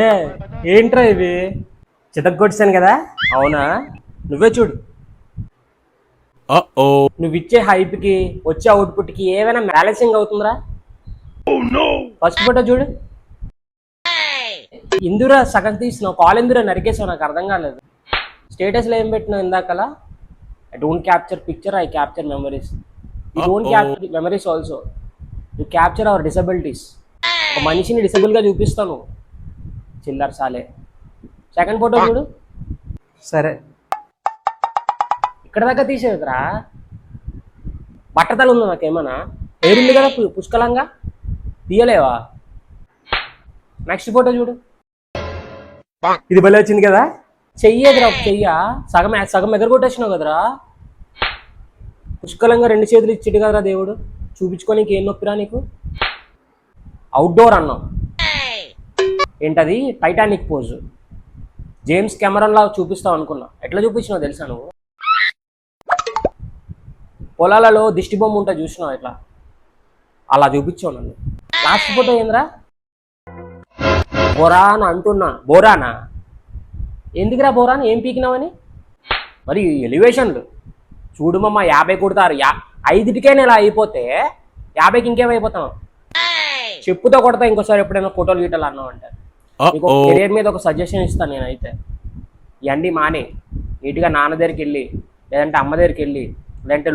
ఏ ఏంట్రా ఇవి చితగ్గొట్టాను కదా? అవునా? నువ్వే చూడు. నువ్వు ఇచ్చే హైప్కి వచ్చే అవుట్పుట్కి ఏమైనా బ్యాలెన్సింగ్ అవుతుందిరా? ఫస్ట్ ఫోటో చూడు. ఇందురా సగం తీసినావు, కాల్ ఇందురా నరికేసావు, నాకు అర్థం కాలేదు. స్టేటస్లో ఏం పెట్టినావు ఇందాకలా? I don't capture picture, I capture memories. You don't capture memories also, you capture our disabilities. ఒక మనిషిని డిసబుల్గా చూపిస్తాను, చిల్లర సాలే. సెకండ్ ఫోటో చూడు. సరే, ఇక్కడ దాకా తీసేదిరా. బట్టతలు ఉందా నాకేమన్నా? ఏరుంది కదా పుష్కలంగా, తీయలేవా? నెక్స్ట్ ఫోటో చూడు. ఇది భలే వచ్చింది కదా? చెయ్యేదిరా, చెయ్యా సగం సగం ఎగరగొట్టేసినావు కదరా. పుష్కలంగా రెండు చేతులు ఇచ్చిడు కదరా దేవుడు, చూపించుకోనికి ఏం నొప్పిరా నీకు? అవుట్డోర్ అన్నావు ఏంటది? టైటానిక్ పోజు, జేమ్స్ కెమెరాన్ లా చూపిస్తావు అనుకున్నా. ఎట్లా చూపించినావు తెలుసా నువ్వు? పొలాలలో దిష్టి బొమ్మ ఉంటా చూసినావు ఎట్లా, అలా చూపించావు నన్ను. లాస్ట్ ఫోటో ఏంద్రా? బొరాన్ అంటున్నా. బోరానా? ఎందుకురా బోరాన్? ఏం పీకినావని? మరి ఎలివేషన్లు చూడుమమ్మ, 50 కొడతారు. 5కైనా ఇలా అయిపోతే 50కి ఇంకేమైపోతాం? చెప్పుతో కొడతా ఇంకోసారి ఎప్పుడైనా ఫోటోలు గీటలు అన్నావు అంటే. నీకు కెరీర్ మీద ఒక సజెషన్ ఇస్తాను నేనైతే. ఇవన్నీ మానే, నీట్గా నాన్న దగ్గరికి వెళ్ళి, లేదంటే అమ్మ దగ్గరికి వెళ్ళి, లేదంటే